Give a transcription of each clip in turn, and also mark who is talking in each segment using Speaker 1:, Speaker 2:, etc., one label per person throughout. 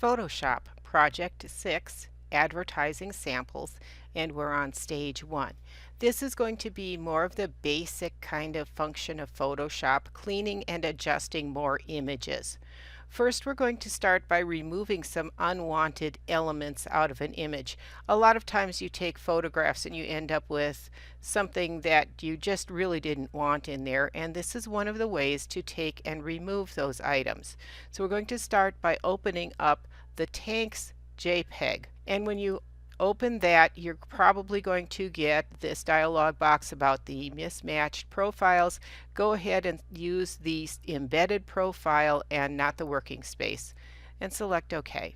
Speaker 1: Photoshop Project 6 Advertising Samples, and we're on stage 1. This is going to be more of the basic kind of function of Photoshop, cleaning and adjusting more images. First, we're going to start by removing some unwanted elements out of an image. A lot of times you take photographs and you end up with something that you just really didn't want in there, and this is one of the ways to take and remove those items. So we're going to start by opening up the tanks JPEG, and when you open that, you're probably going to get this dialog box about the mismatched profiles. Go ahead and use the embedded profile and not the working space, and select OK.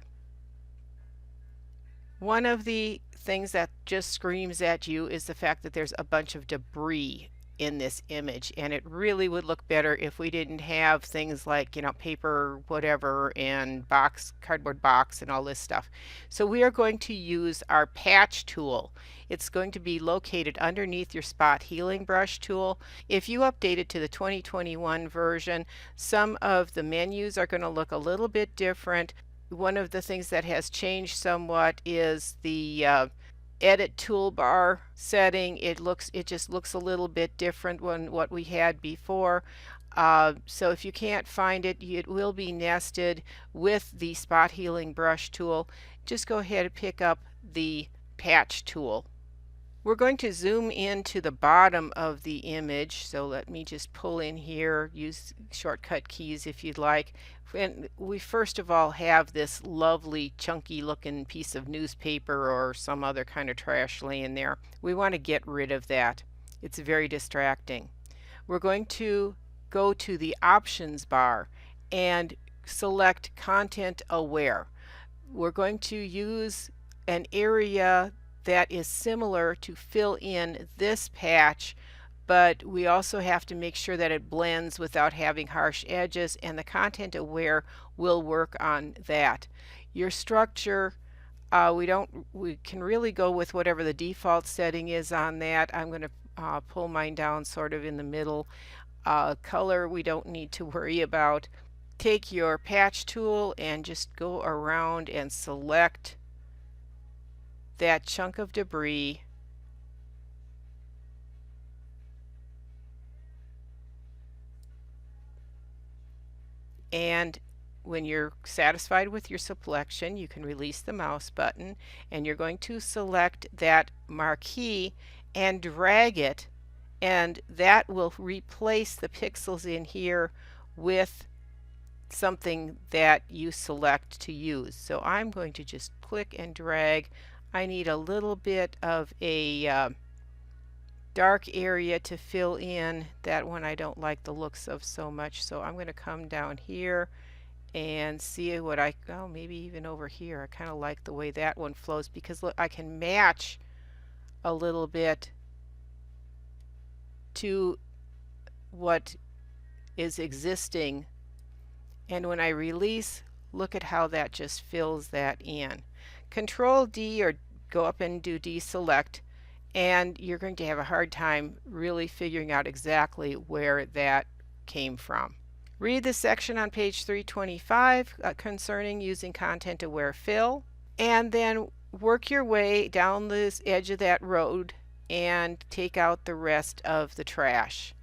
Speaker 1: One of the things that just screams at you is the fact that there's a bunch of debris in this image, and it really would look better if we didn't have things like, paper, whatever, and cardboard box and all this stuff. So we are going to use our patch tool. It's going to be located underneath your spot healing brush tool. If you update it to the 2021 version, some of the menus are going to look a little bit different. One of the things that has changed somewhat is the edit toolbar setting. It just looks a little bit different than what we had before. So if you can't find it, it will be nested with the spot healing brush tool. Just go ahead and pick up the patch tool. We're going to zoom into the bottom of the image, so let me just pull in here, use shortcut keys if you'd like. And we first of all have this lovely chunky looking piece of newspaper or some other kind of trash laying there. We want to get rid of that. It's very distracting. We're going to go to the options bar and select Content Aware. We're going to use an area that is similar to fill in this patch, but we also have to make sure that it blends without having harsh edges, and the Content Aware will work on that. Your structure, we can really go with whatever the default setting is on that. I'm going to pull mine down sort of in the middle. Color we don't need to worry about. Take your patch tool and just go around and select that chunk of debris, and when you're satisfied with your selection, you can release the mouse button, and you're going to select that marquee and drag it, and that will replace the pixels in here with something that you select to use. So I'm going to just click and drag. I need a little bit of a dark area to fill in. That one I don't like the looks of so much, so I'm going to come down here and see what maybe even over here. I kind of like the way that one flows, because look, I can match a little bit to what is existing, and when I release, look at how that just fills that in. Control D, or go up and do deselect, and you're going to have a hard time really figuring out exactly where that came from. Read the section on page 325 concerning using Content Aware Fill, and then work your way down this edge of that road and take out the rest of the trash.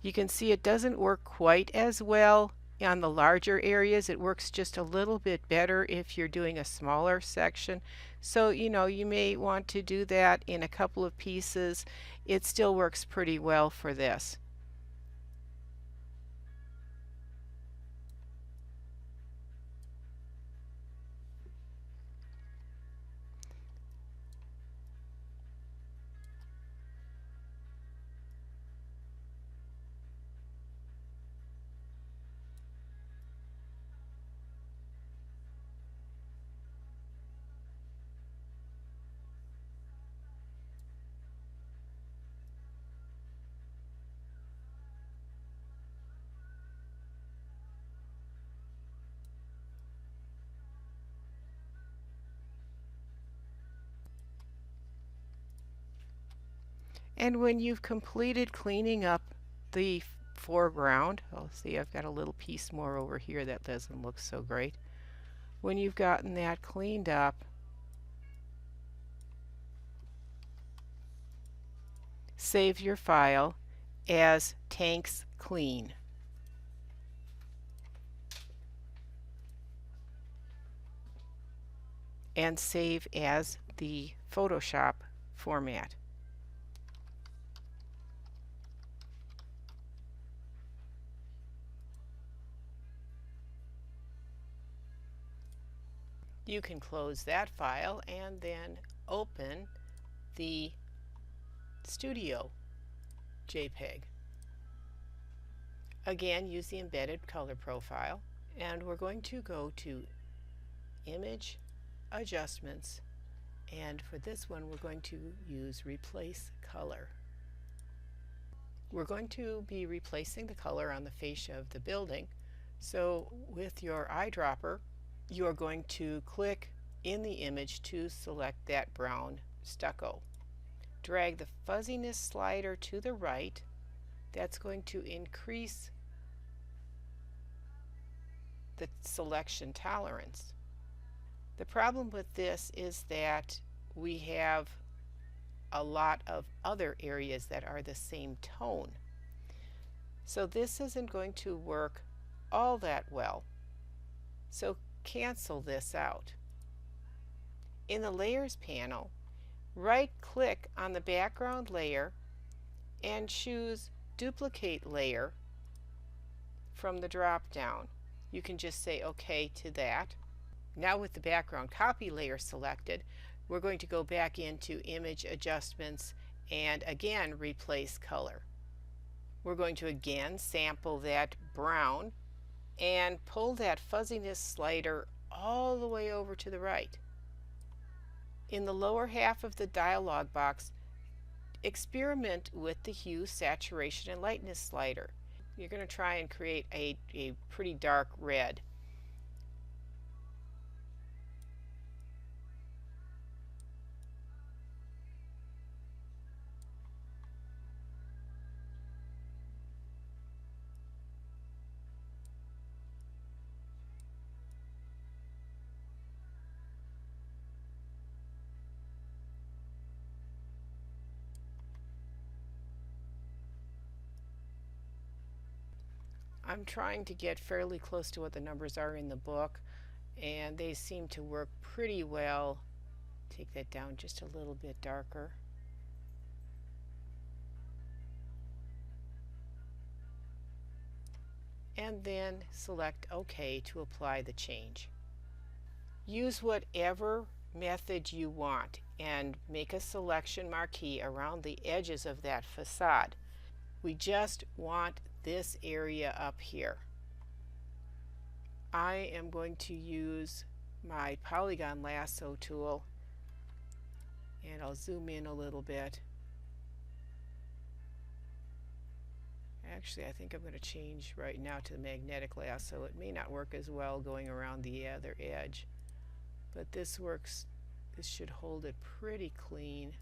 Speaker 1: You can see it doesn't work quite as well on the larger areas. It works just a little bit better if you're doing a smaller section. So, you may want to do that in a couple of pieces. It still works pretty well for this. And when you've completed cleaning up the foreground, oh, see, I've got a little piece more over here that doesn't look so great. When you've gotten that cleaned up, save your file as Tanks Clean. And save as the Photoshop format. You can close that file and then open the Studio JPEG. Again, use the embedded color profile, and we're going to go to Image Adjustments, and for this one we're going to use Replace Color. We're going to be replacing the color on the fascia of the building, so with your eyedropper you are going to click in the image to select that brown stucco. Drag the fuzziness slider to the right. That's going to increase the selection tolerance. The problem with this is that we have a lot of other areas that are the same tone. So this isn't going to work all that well. So cancel this out. In the Layers panel, right-click on the background layer and choose Duplicate Layer from the drop-down. You can just say OK to that. Now with the background copy layer selected, we're going to go back into Image Adjustments and again replace color. We're going to again sample that brown and pull that fuzziness slider all the way over to the right. In the lower half of the dialog box, experiment with the hue, saturation, and lightness slider. You're going to try and create a pretty dark red. I'm trying to get fairly close to what the numbers are in the book, and they seem to work pretty well. Take that down just a little bit darker. And then select OK to apply the change. Use whatever method you want and make a selection marquee around the edges of that facade. We just want this area up here. I am going to use my polygon lasso tool and I'll zoom in a little bit. Actually, I think I'm going to change right now to the magnetic lasso. It may not work as well going around the other edge, but this works. This should hold it pretty clean.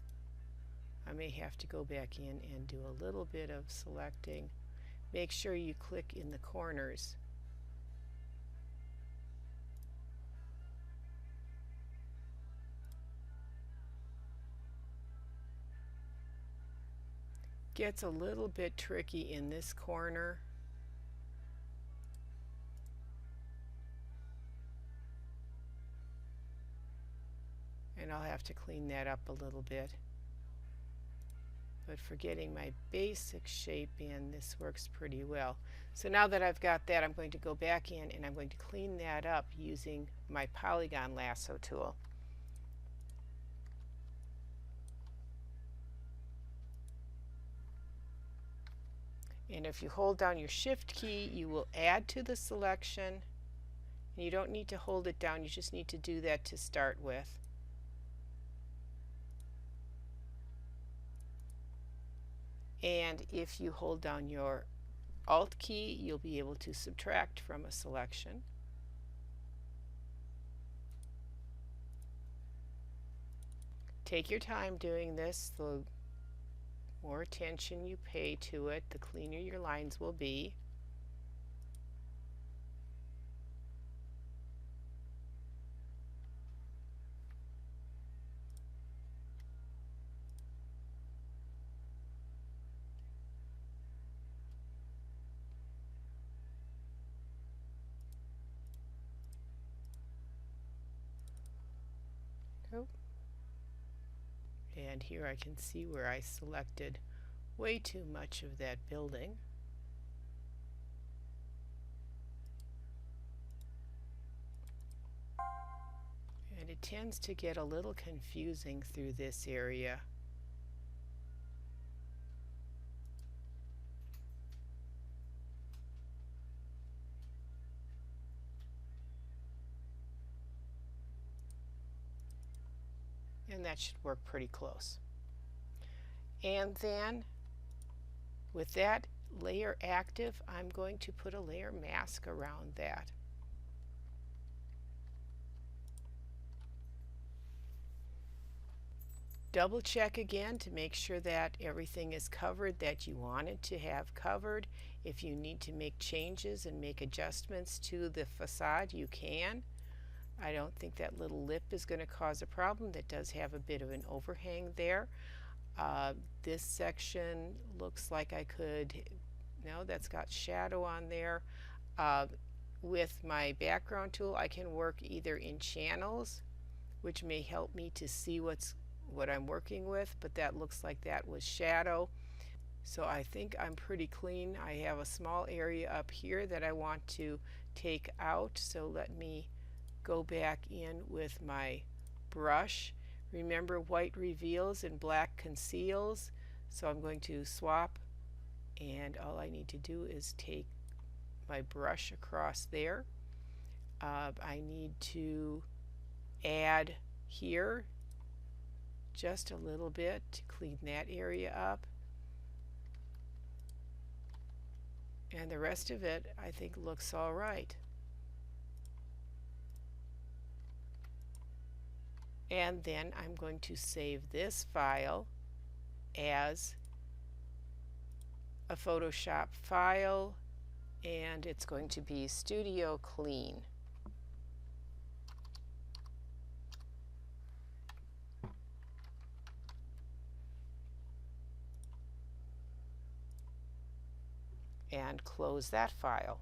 Speaker 1: I may have to go back in and do a little bit of selecting. Make sure you click in the corners. Gets a little bit tricky in this corner. And I'll have to clean that up a little bit. But for getting my basic shape in, this works pretty well. So now that I've got that, I'm going to go back in and I'm going to clean that up using my polygon lasso tool. And if you hold down your Shift key, you will add to the selection. And you don't need to hold it down, you just need to do that to start with. And if you hold down your Alt key, you'll be able to subtract from a selection. Take your time doing this. The More attention you pay to it, the cleaner your lines will be. Oh. And here I can see where I selected way too much of that building. And it tends to get a little confusing through this area. And that should work pretty close. And then with that layer active, I'm going to put a layer mask around that. Double check again to make sure that everything is covered that you wanted to have covered. If you need to make changes and make adjustments to the facade, you can. I don't think that little lip is going to cause a problem. That does have a bit of an overhang there. This section looks like I could, no, that's got shadow on there. With my background tool, I can work either in channels, which may help me to see what I'm working with, but that looks like that was shadow. So I think I'm pretty clean. I have a small area up here that I want to take out, so let me go back in with my brush. Remember, white reveals and black conceals, so I'm going to swap, and all I need to do is take my brush across there. I need to add here just a little bit to clean that area up, and the rest of it I think looks all right. And then I'm going to save this file as a Photoshop file, and it's going to be Studio Clean. And close that file.